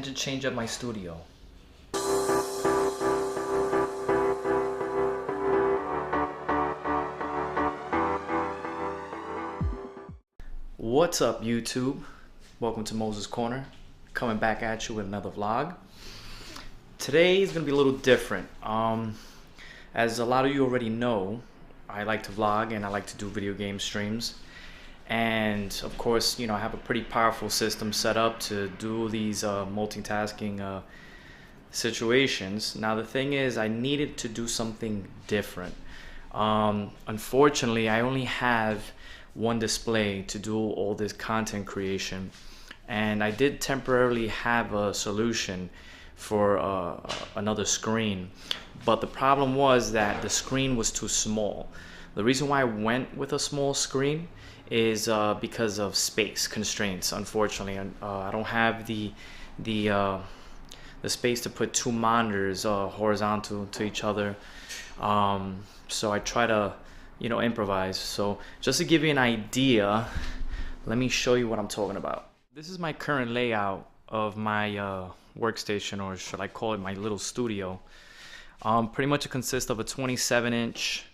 to change up my studio. What's up, YouTube? Welcome to Mos3s Corner. Coming back at you with another vlog. Today is gonna be a little different. As a lot of you already know, I like to vlog and I like to do video game streams. And of course, you know, I have a pretty powerful system set up to do these multitasking situations. Now the thing is, I needed to do something different. Unfortunately, I only have one display to do all this content creation, and I did temporarily have a solution for another screen, but the problem was that the screen was too small. The reason why I went with a small screen is because of space constraints. Unfortunately, I don't have the space to put two monitors horizontal to each other, so I try to, you know, improvise. So just to give you an idea, let me show you what I'm talking about. This is my current layout of my workstation, or should I call it my little studio. Pretty much it consists of a 27-inch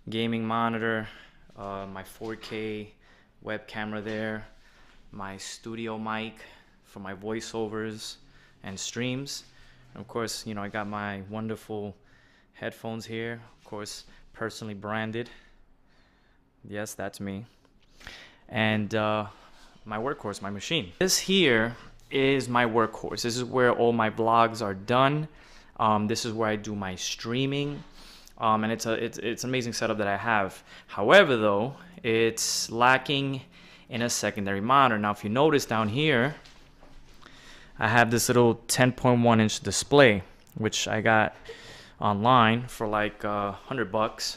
gaming monitor, my 4K web camera there, my studio mic for my voiceovers and streams, and of course, you know, I got my wonderful headphones here, of course, personally branded. Yes, that's me. And my workhorse, my machine. This here is my workhorse. This is where all my vlogs are done. This is where I do my streaming. And it's an amazing setup that I have. However, though, it's lacking in a secondary monitor. Now, if you notice down here, I have this little 10.1-inch display, which I got online for like $100.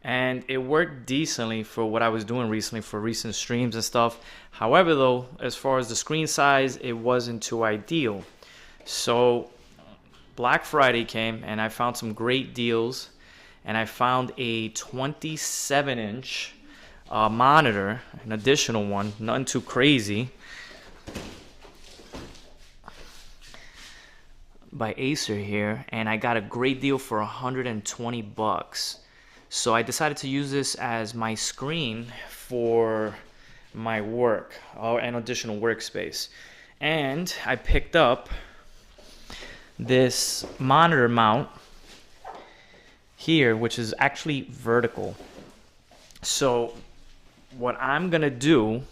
And it worked decently for what I was doing recently for recent streams and stuff. However, though, as far as the screen size, it wasn't too ideal. So Black Friday came and I found some great deals, and I found a 27-inch monitor, an additional one, nothing too crazy, by Acer here, and I got a great deal for $120. So I decided to use this as my screen for my work, an additional workspace. And I picked up this monitor mount here, which is actually vertical. So what I'm gonna do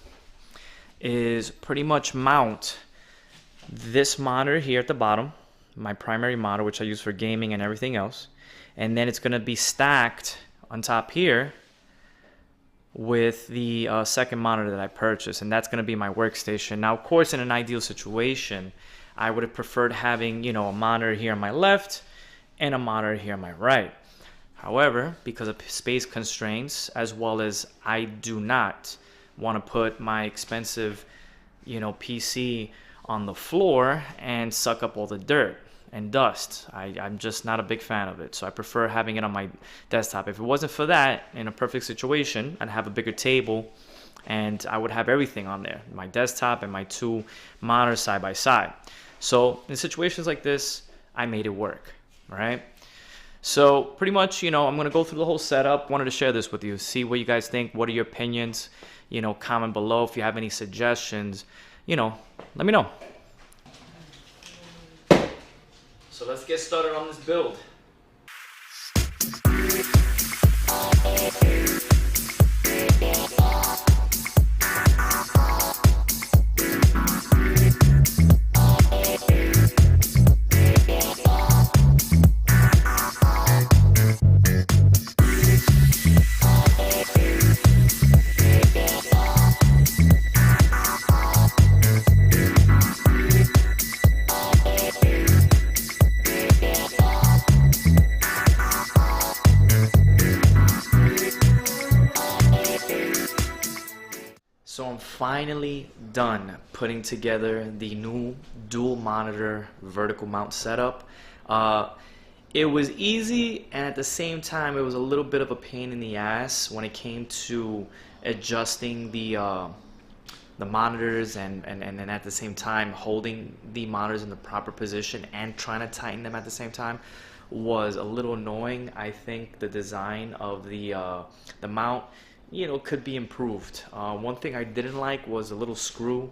is pretty much mount this monitor here at the bottom, my primary monitor, which I use for gaming and everything else, and then it's gonna be stacked on top here with the second monitor that I purchased, and that's gonna be my workstation. Now, of course, in an ideal situation, I would have preferred having, you know, a monitor here on my left and a monitor here on my right. However, because of space constraints, as well as I do not want to put my expensive, you know, PC on the floor and suck up all the dirt and dust. I'm just not a big fan of it. So I prefer having it on my desktop. If it wasn't for that, in a perfect situation, I'd have a bigger table and I would have everything on there, my desktop and my two monitors side by side. So in situations like this, I made it work, all right? So pretty much, you know, I'm gonna go through the whole setup. Wanted to share this with you, see what you guys think. What are your opinions? You know, comment below if you have any suggestions. You know, let me know. So let's get started on this build. So I'm finally done putting together the new dual monitor vertical mount setup. It was easy, and at the same time it was a little bit of a pain in the ass when it came to adjusting the the monitors and then at the same time holding the monitors in the proper position and trying to tighten them at the same time was a little annoying. I think the design of the mount, could be improved. One thing I didn't like was a little screw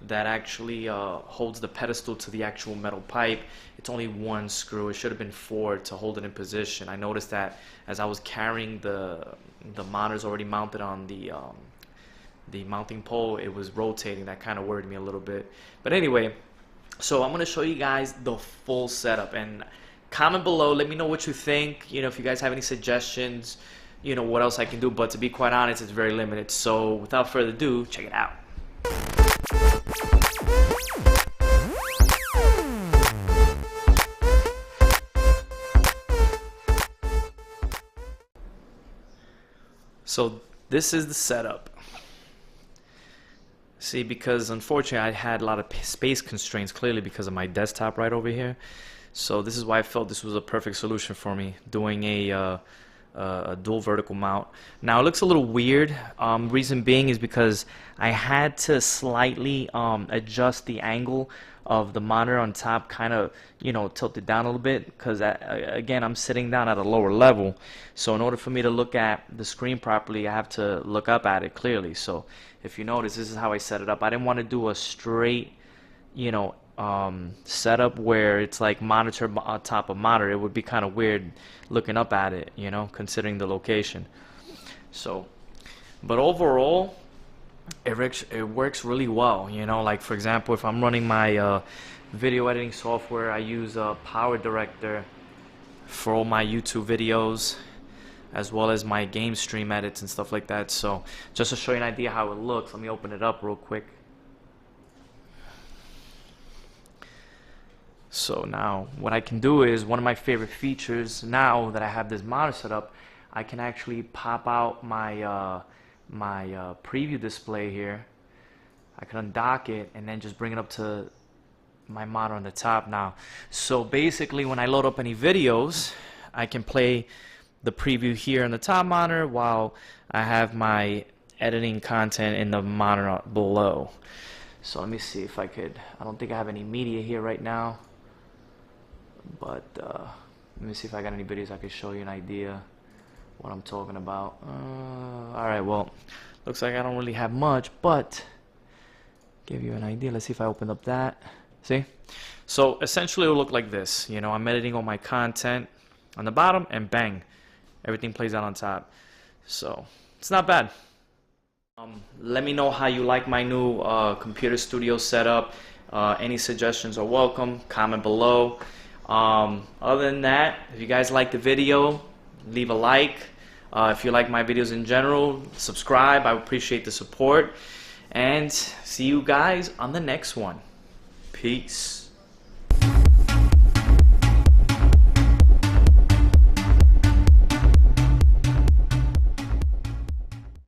that actually holds the pedestal to the actual metal pipe. It's only one screw. It should have been four to hold it in position. I noticed that as I was carrying the monitors already mounted on the mounting pole, it was rotating. That kind of worried me a little bit. But anyway, so I'm going to show you guys the full setup, and comment below, let me know what you think. If you guys have any suggestions, what else I can do. But to be quite honest, it's very limited. So without further ado, check it out. So this is the setup. See, because unfortunately I had a lot of space constraints, clearly because of my desktop right over here. So this is why I felt this was a perfect solution for me, doing a dual vertical mount. Now it looks a little weird. Reason being is because I had to slightly adjust the angle of the monitor on top, kind of tilt it down a little bit, because again, I'm sitting down at a lower level. So in order for me to look at the screen properly, I have to look up at it clearly. So if you notice, this is how I set it up. I didn't want to do a straight setup where it's like monitor on top of monitor. It would be kind of weird looking up at it, considering the location. So, but overall, it works really well. Like for example, if I'm running my video editing software, I use a Power Director for all my YouTube videos, as well as my game stream edits and stuff like that. So just to show you an idea how it looks, let me open it up real quick. So now what I can do is, one of my favorite features now that I have this monitor set up, I can actually pop out my preview display here. I can undock it and then just bring it up to my monitor on the top now. So basically when I load up any videos, I can play the preview here on the top monitor while I have my editing content in the monitor below. So let me see if I could, I don't think I have any media here right now, but let me see if I got any videos I could show you an idea what I'm talking about. Alright, well, looks like I don't really have much, but give you an idea. Let's see if I open up that. See? So essentially it'll look like this. I'm editing all my content on the bottom, and bang, everything plays out on top. So it's not bad. Let me know how you like my new computer studio setup. Any suggestions are welcome. Comment below. Other than that, if you guys like the video, leave a like. If you like my videos in general, subscribe. I appreciate the support. And see you guys on the next one. Peace.